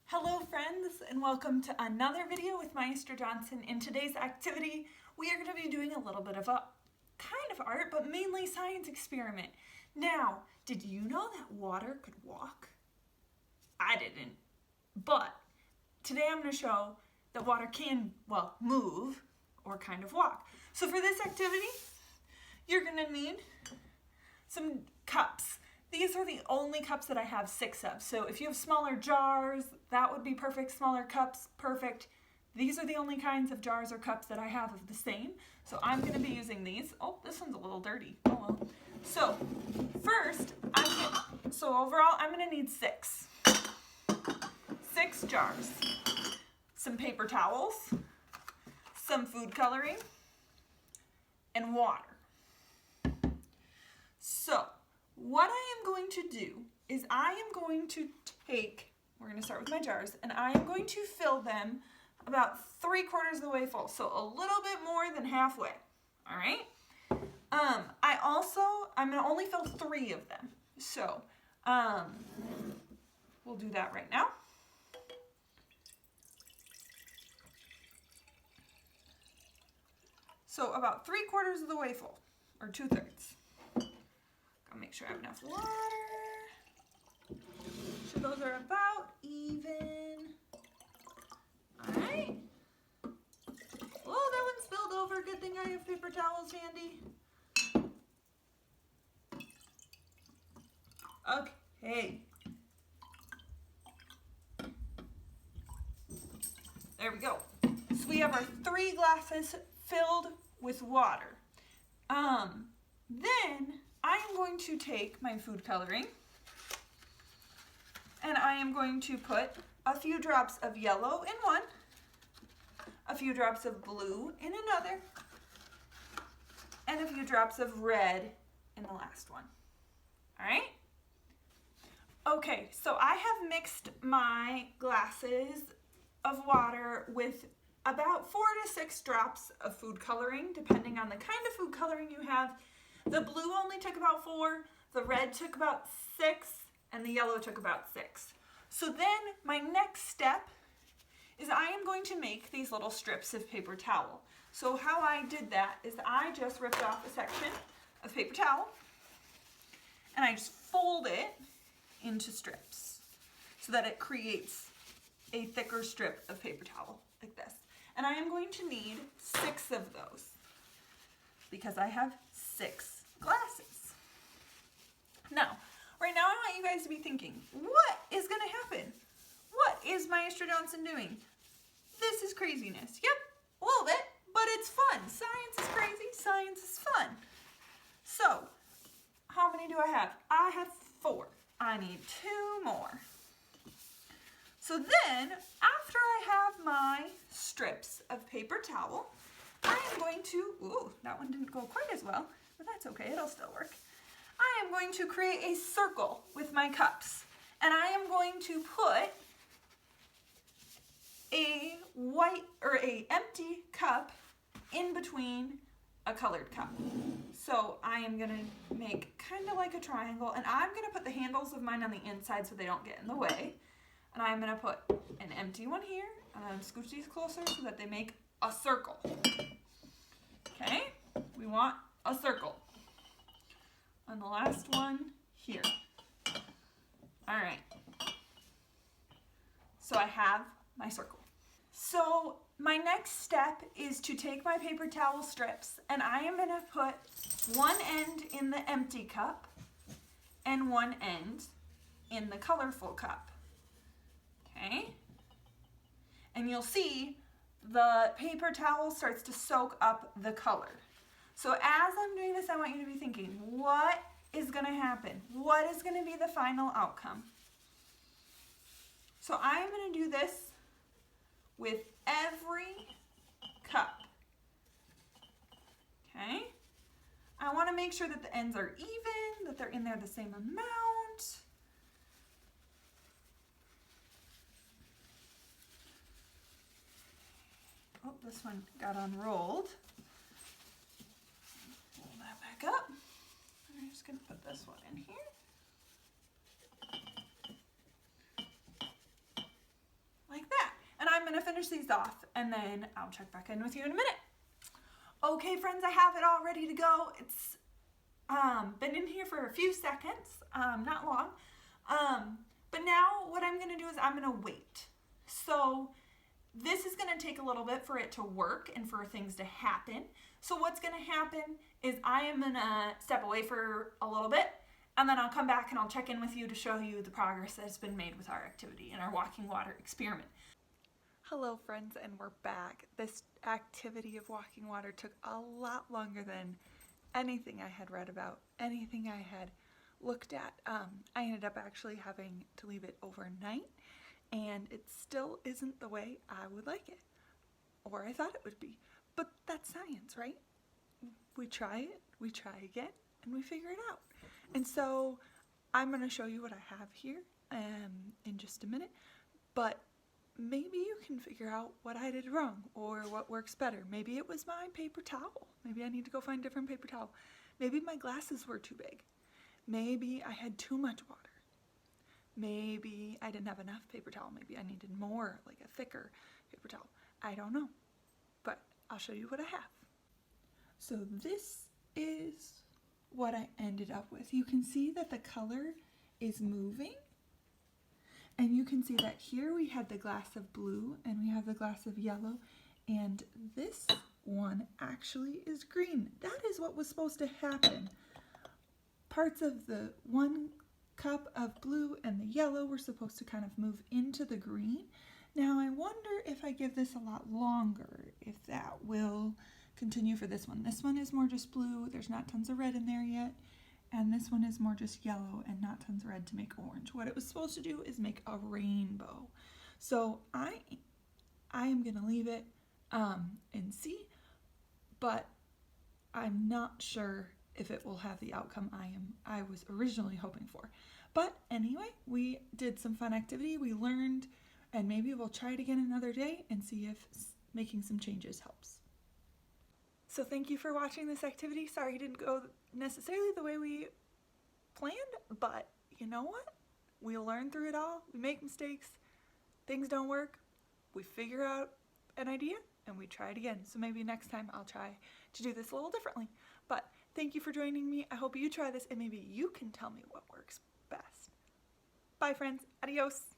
Hello friends, and welcome to another video with Maestro Johnson. In today's activity, we are going to be doing a little bit of a kind of art, but mainly science experiment. Now, did you know that water could walk? I didn't, but today I'm going to show that water can, well, move or kind of walk. So for this activity, you're going to need some cups. These are the only cups that I have 6 of. So if you have smaller jars, that would be perfect. Smaller cups, perfect. These are the only kinds of jars or cups that I have of the same. So I'm going to be using these. Oh, this one's a little dirty. Oh well. So first, overall, I'm going to need 6. 6 jars. Some paper towels, some food coloring, and water. So what I am going to do is I am going to take, we're going to start with my jars, and I am going to fill them about 3/4 of the way full, so a little bit more than halfway, all right? I'm going to only fill 3 of them, so we'll do that right now. So about 3/4 of the way full, or 2/3. Gotta make sure I have enough water. So those are about even. Alright. Oh, that one spilled over. Good thing I have paper towels handy. Okay. There we go. So we have our 3 glasses filled with water. Then I am going to take my food coloring and I am going to put a few drops of yellow in one, a few drops of blue in another, and a few drops of red in the last one. All right? Okay, so I have mixed my glasses of water with about 4 to 6 drops of food coloring, depending on the kind of food coloring you have. The blue only took about 4, the red took about 6, and the yellow took about 6. So then my next step is I am going to make these little strips of paper towel. So how I did that is I just ripped off a section of paper towel and I just fold it into strips so that it creates a thicker strip of paper towel like this. And I am going to need 6 of those because I have 6 glasses. Now, right now I want you guys to be thinking, what is going to happen? What is Maestro Johnson doing? This is craziness. Yep, a little bit, but it's fun. Science is crazy, science is fun. So, how many do I have? I have 4. I need 2 more. So then, after I have my strips of paper towel, I am going to, ooh, that one didn't go quite as well, but that's okay, it'll still work. I am going to create a circle with my cups, and I am going to put a white or a empty cup in between a colored cup. So I am going to make kind of like a triangle, and I'm going to put the handles of mine on the inside so they don't get in the way. And I'm going to put an empty one here, and I'm going to scooch these closer so that they make a circle. Okay, we want a circle. And the last one here. All right. So I have my circle. So my next step is to take my paper towel strips, and I am going to put one end in the empty cup and one end in the colorful cup. Okay? And you'll see the paper towel starts to soak up the color. So as I'm doing this, I want you to be thinking, what is going to happen? What is going to be the final outcome? So I am going to do this with every cup. Okay? I want to make sure that the ends are even, that they're in there the same amount. Oh, this one got unrolled. Pull that back up. I'm just going to put this one in here. finish these off and then I'll check back in with you in a minute. Okay, friends, I have it all ready to go. It's been in here for a few seconds, not long. But now what I'm going to do is I'm going to wait. So this is going to take a little bit for it to work and for things to happen. So what's going to happen is I am going to step away for a little bit, and then I'll come back and I'll check in with you to show you the progress that's been made with our activity and our walking water experiment. Hello friends, and we're back. This activity of walking water took a lot longer than anything I had read about, anything I had looked at. I ended up actually having to leave it overnight, and it still isn't the way I would like it, or I thought it would be. But that's science, right? We try it, we try again, and we figure it out. And so I'm going to show you what I have here in just a minute, but maybe you can figure out what I did wrong or what works better. Maybe it was my paper towel. Maybe I need to go find a different paper towel. Maybe my glasses were too big. Maybe I had too much water. Maybe I didn't have enough paper towel. Maybe I needed more, like a thicker paper towel. I don't know, but I'll show you what I have. So this is what I ended up with. You can see that the color is moving. And you can see that here we had the glass of blue and we have the glass of yellow, and this one actually is green. That is what was supposed to happen. Parts of the one cup of blue and the yellow were supposed to kind of move into the green. Now I wonder if I give this a lot longer, if that will continue for this one. This one is more just blue. There's not tons of red in there yet. And this one is more just yellow and not tons of red to make orange. What it was supposed to do is make a rainbow. So I am going to leave it and see, but I'm not sure if it will have the outcome I was originally hoping for. But anyway, we did some fun activity. We learned, and maybe we'll try it again another day and see if making some changes helps. So thank you for watching this activity. Sorry it didn't go necessarily the way we planned, but you know what? We learn through it all. We make mistakes. Things don't work. We figure out an idea and we try it again. So maybe next time I'll try to do this a little differently. But thank you for joining me. I hope you try this and maybe you can tell me what works best. Bye friends. Adios.